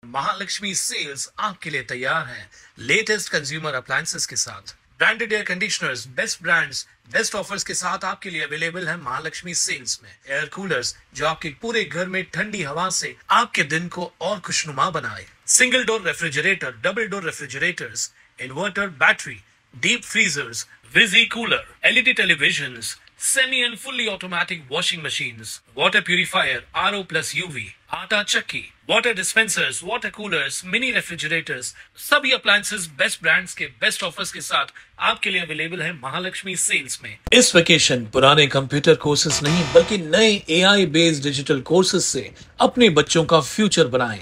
Mahalakshmi cells आपके लिए तैयार है लेटेस्ट कंज्यूमर अप्लायंसेस के साथ। Branded air conditioners, best brands, best offers के साथ आपके लिए अवेलेबल है महालक्ष्मी सेल्स में। एयर कूलर्स जो आपके पूरे घर में ठंडी हवा से आपके दिन को और खुशनुमा बनाए। Single door refrigerator, double door refrigerators, inverter battery, deep freezers, visi cooler, LED televisions, semi and fully automatic washing machines, water purifier, RO plus UV, आटा चक्की, water dispensers, water coolers, mini refrigerators, सभी appliances best brands के best offers के साथ आपके लिए available है Mahalakshmi sales में। इस vacation पुराने computer courses नहीं बल्कि नए AI बेस्ड डिजिटल कोर्सेज से अपने बच्चों का फ्यूचर बनाएं।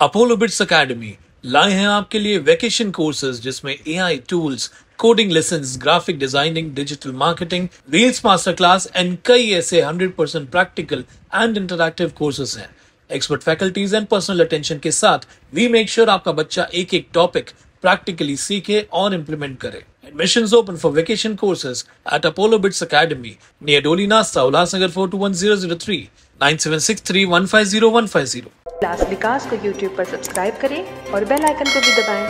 अपोलो बिट्स एकेडमी लाए हैं आपके लिए वेकेशन कोर्सेज जिसमें AI tools, coding lessons, graphic designing, digital marketing, reels master class and कई ऐसे 100% प्रैक्टिकल एंड इंटरैक्टिव कोर्सेज हैं। Expert faculties and personal attention के साथ वी मेक श्योर आपका बच्चा एक एक टॉपिक प्रैक्टिकली सीखे और इम्प्लीमेंट करे। Admissions open for vacation courses at Apollo Bits Academy near Doli Nasta, Ulhasnagar 421003, 9763150150। Class विकास को YouTube पर सब्सक्राइब करें और बेल आइकन को भी दबाएं।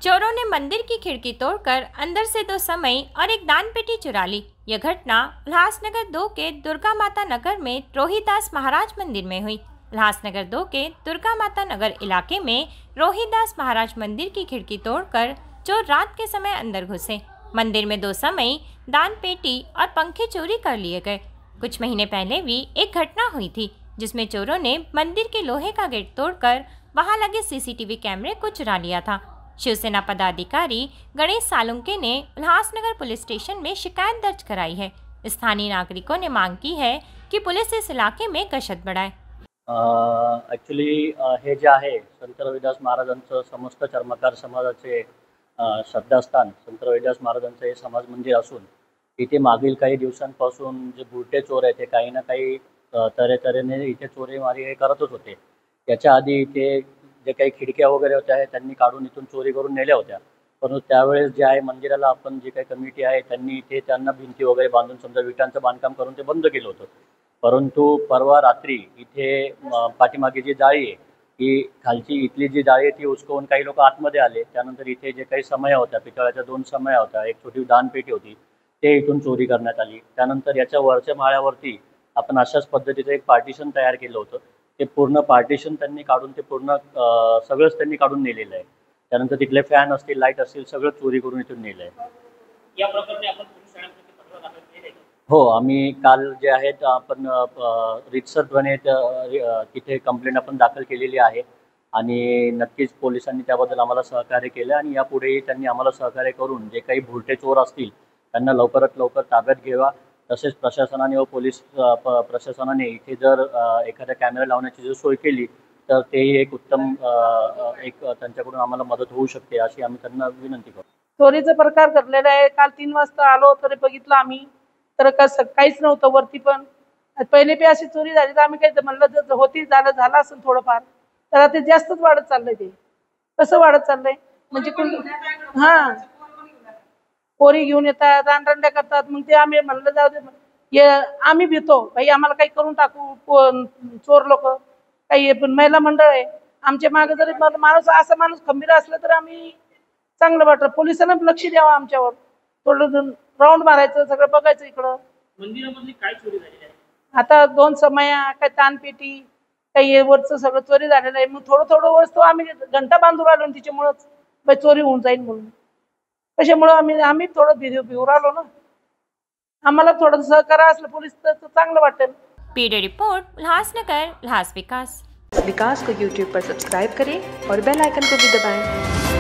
चोरों ने मंदिर की खिड़की तोड़कर अंदर से 2 समई और एक दान पेटी चुरा ली। यह घटना उल्हासनगर 2 के दुर्गा माता नगर में रोहिदास महाराज मंदिर में हुई। उल्हासनगर 2 के दुर्गा माता नगर इलाके में रोहिदास महाराज मंदिर की खिड़की तोड़कर चोर रात के समय अंदर घुसे। मंदिर में 2 समई, दान पेटी और पंखे चोरी कर लिए गए। कुछ महीने पहले भी एक घटना हुई थी जिसमें चोरों ने मंदिर के लोहे का गेट तोड़कर वहां लगे CCTV कैमरे को चुरा लिया था। शिवसेना पदाधिकारी गणेश सालुंके ने उल्हासनगर पुलिस स्टेशन में शिकायत दर्ज कराई है। स्थानीय नागरिकों ने मांग की है कि पुलिस इस इलाके में गश्त बढ़ाए। ॲक्च्युली हे जे आहे संत रविदास महाराजांचं समस्त चर्मकार समाजाचे श्रद्धास्थान संत रविदास महाराजांचं हे समाज मंदिर असून इथे मागील काही दिवसांपासून जे बुरटे चोर आहेत ते काही ना काही तऱ्हेने इथे चोरीमारी हे करतच होते। याच्या आधी इथे जे काही खिडक्या वगैरे होत्या त्यांनी काढून इथून चोरी करून नेल्या होत्या, परंतु त्यावेळेस जे आहे मंदिराला आपण जी काही कमिटी आहे त्यांनी इथे त्यांना भिंती वगैरे बांधून समजा विटांचं बांधकाम करून ते बंद केलं होतं। परंतु परवा रात्री इथे पाठीमागे जी जाळी आहे ही खालची इथली जी जाळी आहे ती उचकवून काही लोक आतमध्ये आले। त्यानंतर इथे जे काही समया होत्या, पितळाच्या 2 समया होत्या, एक छोटी दानपेटी होती, ते इथून चोरी करण्यात आली। त्यानंतर याच्या वरच्या माळ्यावरती आपण अशाच पद्धतीचं एक पार्टिशन तयार केलं होतं। ते पूर्ण पार्टिशन त्यांनी काढून ते पूर्ण सगळंच त्यांनी काढून नेलेलं आहे। त्यानंतर तिथले फॅन असतील, लाईट असतील, सगळं चोरी करून इथून नेलं आहे। या प्रकरणी आपण पोलीस ठाण्यामध्ये तक्रार दाखल केली आहे? हो, आम्ही काल जे आहेत आपण रीतसरपणे तिथे कंप्लेंट आपण दाखल केलेली आहे आणि नक्कीच पोलिसांनी त्याबद्दल आम्हाला सहकार्य केलं आणि यापुढेही त्यांनी आम्हाला सहकार्य करून जे काही भुरटे चोर असतील त्यांना लवकरात लवकर ताब्यात घ्यावा। तसेच प्रशासनाने व पोलीस प्रशासनाने इथे जर एखाद्या कॅमेरा लावण्याची जर सोय केली तर तेही एक उत्तम एक त्यांच्याकडून आम्हाला मदत होऊ शकते अशी आम्ही त्यांना विनंती करतो। चोरीचा प्रकार घडलेला आहे। काल 3 वाजता आलो तर बघितलं आम्ही तर काहीच नव्हतं वरती, पण पहिले बी अशी चोरी झाली तर आम्ही काही म्हणलं जर होती झालं असेल थोडंफार, तर ते जास्तच वाढत चाललंय। ते कसं वाढत चाललंय म्हणजे पोरी घेऊन येतात, रानरंड्या करतात, मग ते आम्ही म्हणलं जाऊ दे, आम्ही भीतो भाई आम्हाला काही करून टाकू चोर लोक काही, पण महिला मंडळ आहे आमच्या मागे, जरी माणूस खंबीर असला तर आम्ही चांगलं वाटतं। पोलिसांना लक्ष द्यावं आमच्यावर, थोडं राऊंड मारायचं, सगळं बघायचं इकडं। मंदिरामधली काय चोरी झालेली आहे? आता 2 समया, काही तानपेटी, काही वरचं सगळं चोरी झालेलं आहे। मग थोडं वस्तू आम्ही घंटा बांधून राहिलो तिच्यामुळंच चोरी होऊन जाईल म्हणून, त्याच्यामुळं आम्ही थोडं भिवून राहिलो ना। आम्हाला थोडं सहकार्य असलं पोलीस तर चांगलं वाटेल। पीडे रिपोर्ट, उल्हासनगर, उल्हास विकास। विकास को YouTube पर सब्सक्राइब करें और बेल आइकन को भी दबाएं।